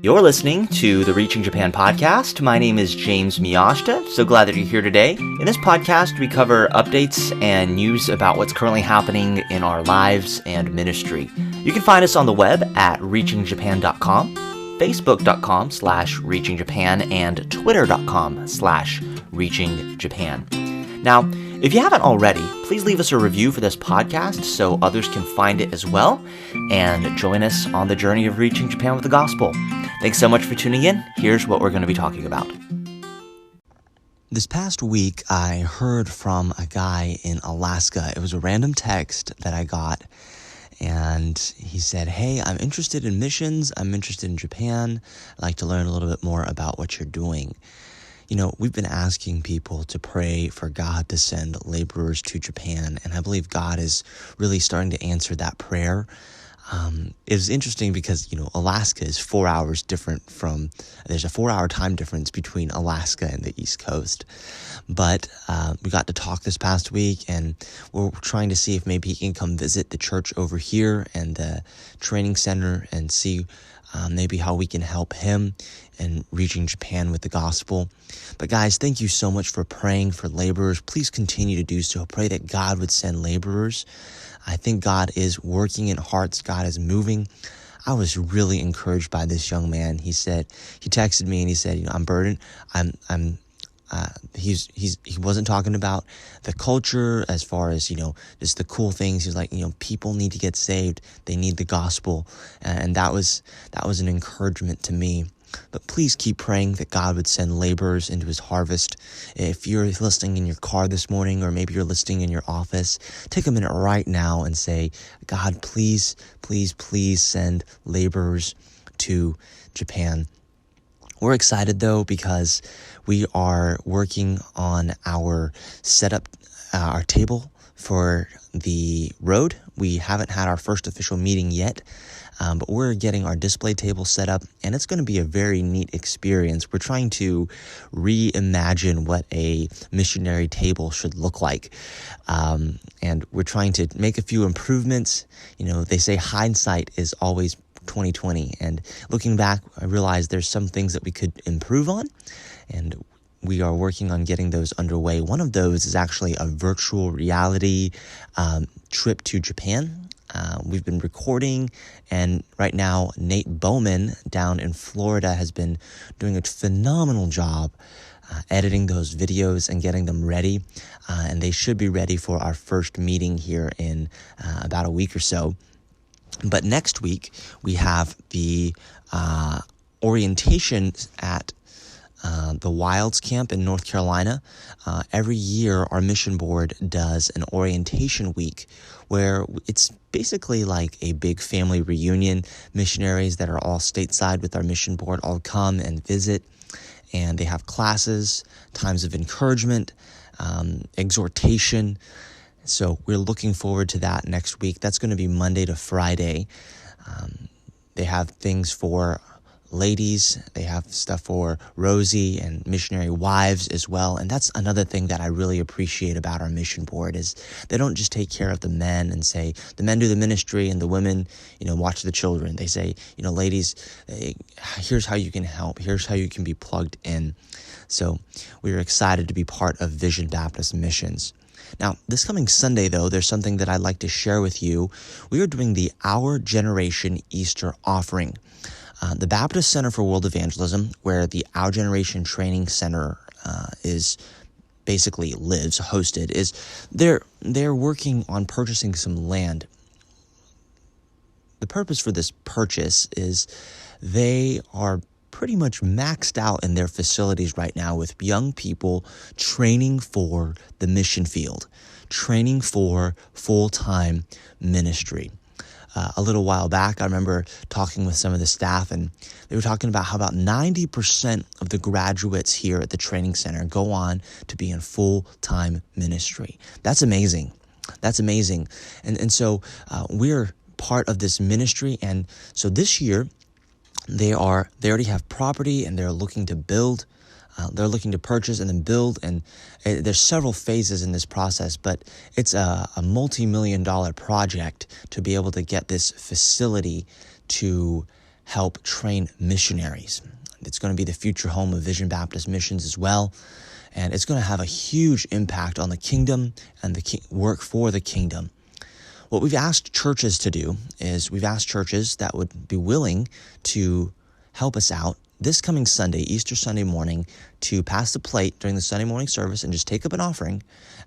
You're listening to the Reaching Japan podcast. My name is James Miyashita. So glad that you're here today. In this podcast, we cover updates and news about what's currently happening in our lives and ministry. You can find us on the web at reachingjapan.com, facebook.com/reachingjapan, and twitter.com/reachingjapan. Now, if you haven't already, please leave us a review for this podcast so others can find it as well and join us on the journey of reaching Japan with the gospel. Thanks so much for tuning in. Here's what we're going to be talking about. This past week, I heard from a guy in Alaska. It was a random text that I got, and he said, "Hey, I'm interested in missions. I'm interested in Japan. I'd like to learn a little bit more about what you're doing." You know, we've been asking people to pray for God to send laborers to Japan, and I believe God is really starting to answer that prayer. It was interesting because, Alaska is 4 hours different there's a 4-hour time difference between Alaska and the East Coast. But we got to talk this past week, and we're trying to see if maybe he can come visit the church over here and the training center and see maybe how we can help him in reaching Japan with the gospel. But guys, thank you so much for praying for laborers. Please continue to do so. Pray that God would send laborers. I think God is working in hearts. God is moving. I was really encouraged by this young man. He texted me and he said, "I'm burdened. He wasn't talking about the culture as far as, just the cool things. He was like, people need to get saved. They need the gospel." And that was an encouragement to me. But please keep praying that God would send laborers into his harvest. If you're listening in your car this morning, or maybe you're listening in your office, take a minute right now and say, "God, please, please, please send laborers to Japan." We're excited though, because we are working on our setup, our table for the road. We haven't had our first official meeting yet, but we're getting our display table set up, and it's going to be a very neat experience. We're trying to reimagine what a missionary table should look like, and we're trying to make a few improvements. They say hindsight is always 2020, and looking back, I realized there's some things that we could improve on, and we are working on getting those underway. One of those is actually a virtual reality trip to Japan. We've been recording, and right now Nate Bowman down in Florida has been doing a phenomenal job editing those videos and getting them ready, and they should be ready for our first meeting here in about a week or so. But next week, we have the orientation at the Wilds Camp in North Carolina. Every year, our mission board does an orientation week where it's basically like a big family reunion. Missionaries that are all stateside with our mission board all come and visit, and they have classes, times of encouragement, exhortation. So we're looking forward to that next week. That's going to be Monday to Friday. They have things for ladies. They have stuff for Rosie and missionary wives as well. And that's another thing that I really appreciate about our mission board is they don't just take care of the men and say, the men do the ministry and the women, watch the children. They say, ladies, here's how you can help. Here's how you can be plugged in. So we are excited to be part of Vision Baptist Missions. Now, this coming Sunday, though, there's something that I'd like to share with you. We are doing the Our Generation Easter offering. The Baptist Center for World Evangelism, where the Our Generation Training Center is basically hosted, is they're working on purchasing some land. The purpose for this purchase is they are pretty much maxed out in their facilities right now with young people training for the mission field, training for full-time ministry. A little while back, I remember talking with some of the staff, and they were talking about how about 90% of the graduates here at the training center go on to be in full-time ministry. That's amazing. And so we're part of this ministry, and so this year, they already have property, and they're looking to build. They're looking to purchase and then build, and there's several phases in this process, but it's a multi-million-dollar project to be able to get this facility to help train missionaries. It's going to be the future home of Vision Baptist Missions as well. And it's going to have a huge impact on the kingdom and the work for the kingdom. What we've asked churches to do is we've asked churches that would be willing to help us out this coming Sunday, Easter Sunday morning, to pass the plate during the Sunday morning service and just take up an offering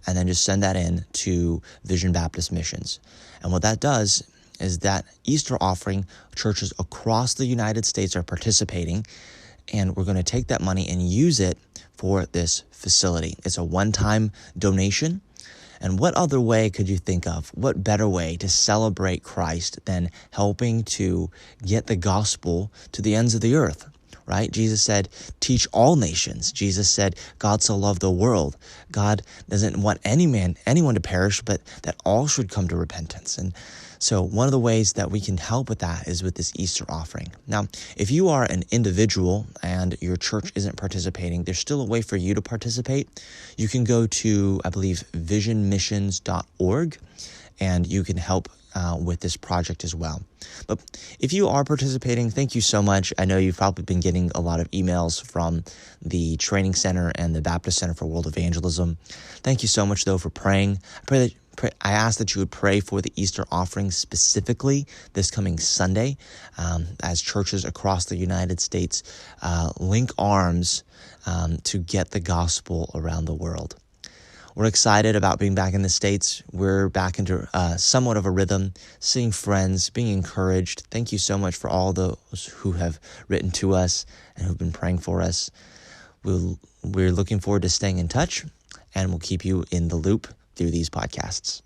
and then just send that in to Vision Baptist Missions. And what that does is that Easter offering, churches across the United States are participating, and we're going to take that money and use it for this facility. It's a one-time donation. And what other way could you think of? What better way to celebrate Christ than helping to get the gospel to the ends of the earth, right? Jesus said, teach all nations. Jesus said, God so loved the world. God doesn't want anyone to perish, but that all should come to repentance. And so one of the ways that we can help with that is with this Easter offering. Now, if you are an individual and your church isn't participating, there's still a way for you to participate. You can go to, I believe, visionmissions.org, and you can help with this project as well. But if you are participating, thank you so much. I know you've probably been getting a lot of emails from the Training Center and the Baptist Center for World Evangelism. Thank you so much, though, for praying. I ask that you would pray for the Easter offering specifically this coming Sunday as churches across the United States link arms to get the gospel around the world. We're excited about being back in the States. We're back into somewhat of a rhythm, seeing friends, being encouraged. Thank you so much for all those who have written to us and who've been praying for us. We're looking forward to staying in touch, and we'll keep you in the loop through these podcasts.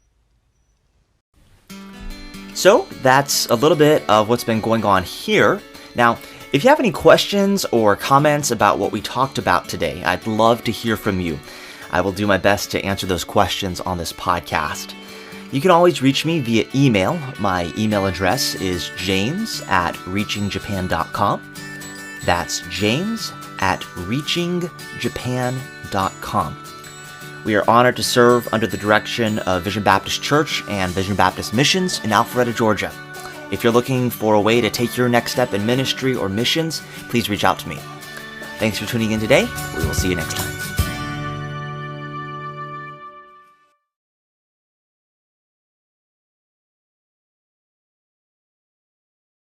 So that's a little bit of what's been going on here. Now, if you have any questions or comments about what we talked about today, I'd love to hear from you. I will do my best to answer those questions on this podcast. You can always reach me via email. My email address is james@reachingjapan.com. That's james@reachingjapan.com. We are honored to serve under the direction of Vision Baptist Church and Vision Baptist Missions in Alpharetta, Georgia. If you're looking for a way to take your next step in ministry or missions, please reach out to me. Thanks for tuning in today. We will see you next time.